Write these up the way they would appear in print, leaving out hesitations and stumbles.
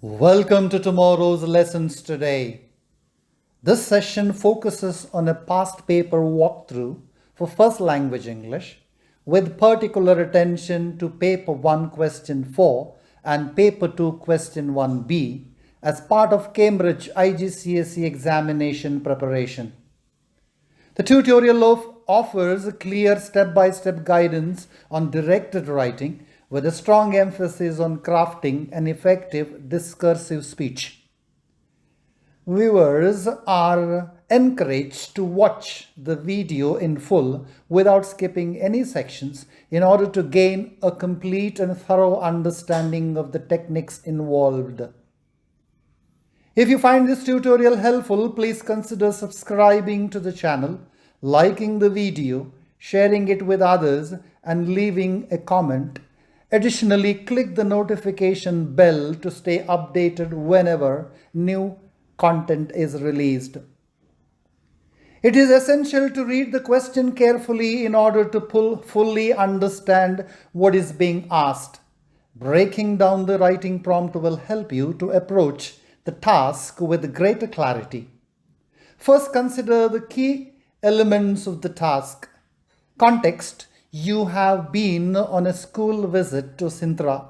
Welcome to tomorrow's lessons today. This session focuses on a past paper walkthrough for first language English with particular attention to paper 1 question 4 and paper 2 question 1b as part of Cambridge IGCSE examination preparation. The tutorial offers a clear step-by-step guidance on directed writing with a strong emphasis on crafting an effective discursive speech. Viewers are encouraged to watch the video in full without skipping any sections in order to gain a complete and thorough understanding of the techniques involved. If you find this tutorial helpful, please consider subscribing to the channel, liking the video, sharing it with others, and leaving a comment. Additionally, click the notification bell to stay updated whenever new content is released. It is essential to read the question carefully in order to fully understand what is being asked. Breaking down the writing prompt will help you to approach the task with greater clarity. First, consider the key elements of the task. Context: you have been on a school visit to Sintra.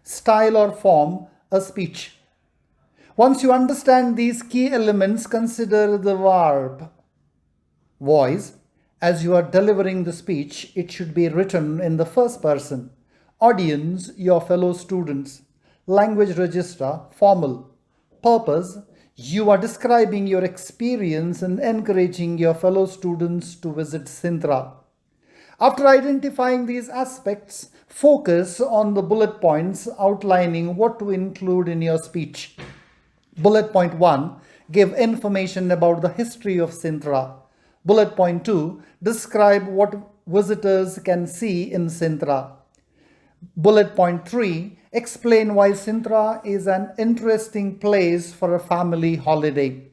Style or form: a speech. Once you understand these key elements, consider the VARP. Voice: as you are delivering the speech, it should be written in the first person. Audience: your fellow students. Language register: formal. Purpose: you are describing your experience and encouraging your fellow students to visit Sintra. After identifying these aspects, focus on the bullet points outlining what to include in your speech. Bullet point 1, give information about the history of Sintra. Bullet point 2, describe what visitors can see in Sintra. Bullet point 3, explain why Sintra is an interesting place for a family holiday.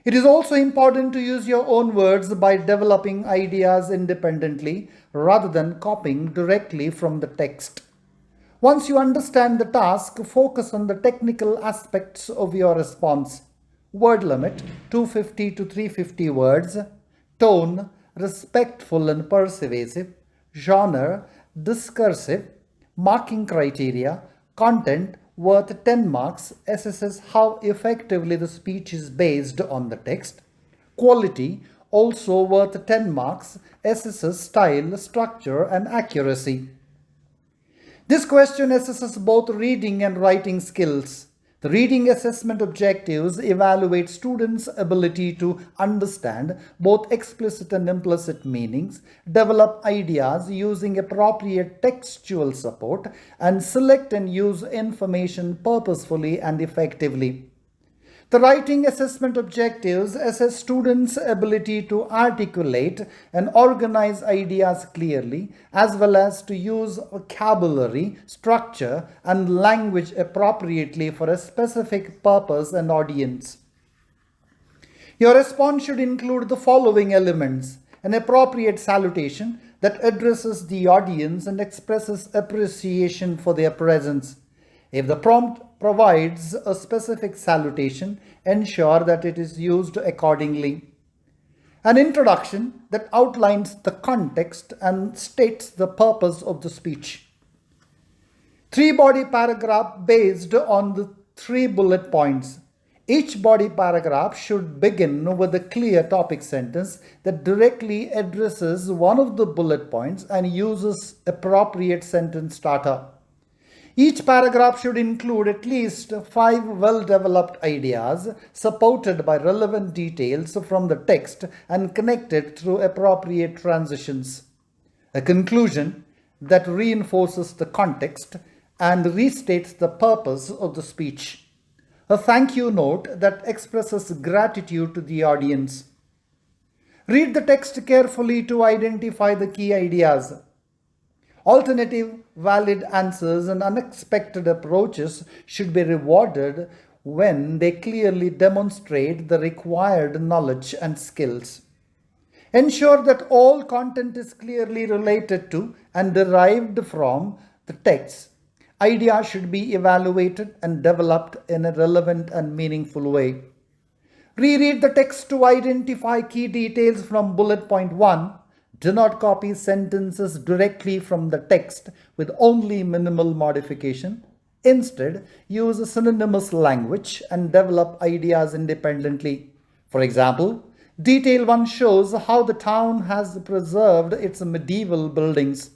It is also important to use your own words by developing ideas independently rather than copying directly from the text. Once you understand the task, focus on the technical aspects of your response. Word limit: 250 to 350 words. Tone: respectful and persuasive. Genre: discursive. Marking criteria: content worth 10 marks, assesses how effectively the speech is based on the text. Quality, also worth 10 marks, assesses style, structure, and accuracy. This question assesses both reading and writing skills. The reading assessment objectives evaluate students' ability to understand both explicit and implicit meanings, develop ideas using appropriate textual support, and select and use information purposefully and effectively. The writing assessment objectives assess students' ability to articulate and organize ideas clearly, as well as to use vocabulary, structure, and language appropriately for a specific purpose and audience. Your response should include the following elements: an appropriate salutation that addresses the audience and expresses appreciation for their presence. If the prompt provides a specific salutation, ensure that it is used accordingly. An introduction that outlines the context and states the purpose of the speech. 3 body paragraph based on the 3 bullet points. Each body paragraph should begin with a clear topic sentence that directly addresses one of the bullet points and uses appropriate sentence starter. Each paragraph should include at least 5 well-developed ideas supported by relevant details from the text and connected through appropriate transitions. A conclusion that reinforces the context and restates the purpose of the speech. A thank you note that expresses gratitude to the audience. Read the text carefully to identify the key ideas. Alternative, valid answers and unexpected approaches should be rewarded when they clearly demonstrate the required knowledge and skills. Ensure that all content is clearly related to and derived from the text Ideas should be evaluated and developed in a relevant and meaningful way. Reread the text to identify key details from bullet point 1. Do not copy sentences directly from the text with only minimal modification. Instead, use a synonymous language and develop ideas independently. For example, detail 1 shows how the town has preserved its medieval buildings.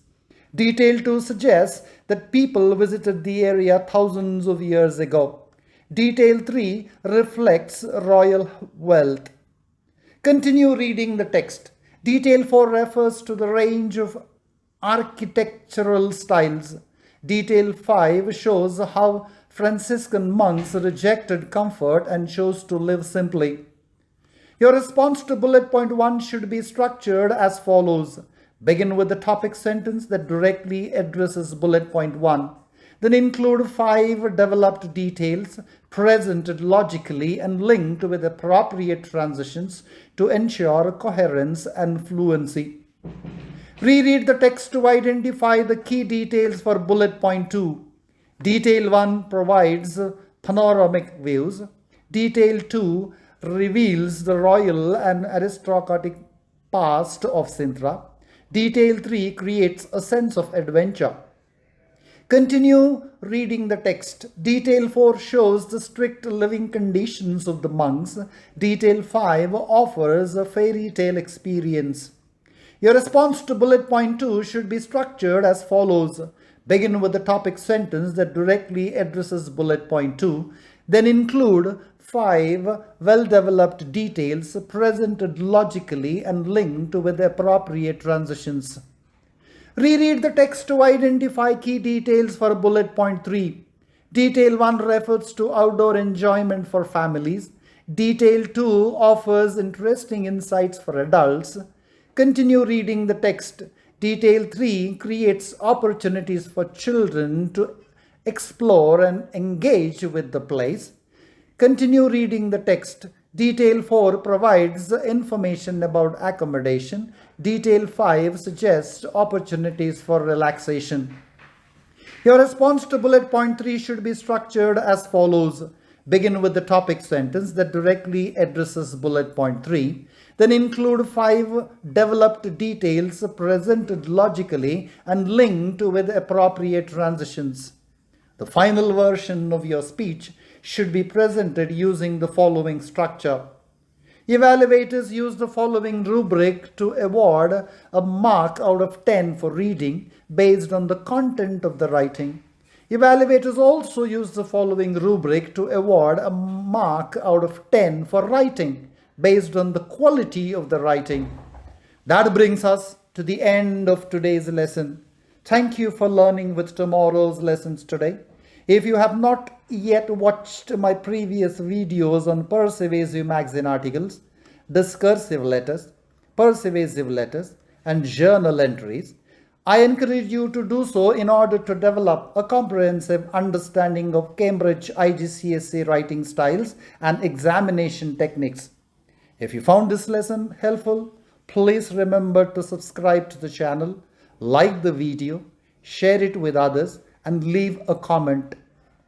Detail 2 suggests that people visited the area thousands of years ago. Detail 3 reflects royal wealth. Continue reading the text. Detail 4 refers to the range of architectural styles. Detail 5 shows how Franciscan monks rejected comfort and chose to live simply. Your response to bullet point 1 should be structured as follows. Begin with the topic sentence that directly addresses bullet point 1. Then include 5 developed details presented logically and linked with appropriate transitions to ensure coherence and fluency. Reread the text to identify the key details for bullet point 2. Detail 1 provides panoramic views. Detail 2 reveals the royal and aristocratic past of Sintra. Detail 3 creates a sense of adventure. Continue reading the text. Detail 4 shows the strict living conditions of the monks. Detail 5 offers a fairy tale experience. Your response to bullet point 2 should be structured as follows. Begin with the topic sentence that directly addresses bullet point 2. Then include 5 well-developed details presented logically and linked with appropriate transitions. Reread the text to identify key details for bullet point 3. Detail 1 refers to outdoor enjoyment for families. Detail 2 offers interesting insights for adults. Continue reading the text. Detail 3 creates opportunities for children to explore and engage with the place. Continue reading the text. Detail 4 provides information about accommodation. Detail 5 suggests opportunities for relaxation. Your response to bullet point 3 should be structured as follows. Begin with the topic sentence that directly addresses bullet point 3. Then include 5 developed details presented logically and linked with appropriate transitions. The final version of your speech should be presented using the following structure. Evaluators use the following rubric to award a mark out of 10 for reading based on the content of the writing. Evaluators also use the following rubric to award a mark out of 10 for writing based on the quality of the writing. That brings us to the end of today's lesson. Thank you for learning with tomorrow's lessons today. If you have not yet watched my previous videos on persuasive magazine articles, discursive letters, persuasive letters, and journal entries, I encourage you to do so in order to develop a comprehensive understanding of Cambridge IGCSE writing styles and examination techniques. If you found this lesson helpful, please remember to subscribe to the channel, like the video, share it with others, and leave a comment.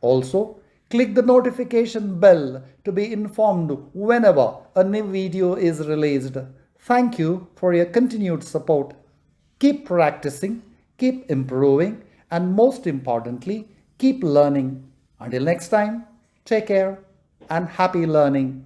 Also, click the notification bell to be informed whenever a new video is released. Thank you for your continued support. Keep practicing, keep improving, and most importantly, keep learning. Until next time, take care and happy learning.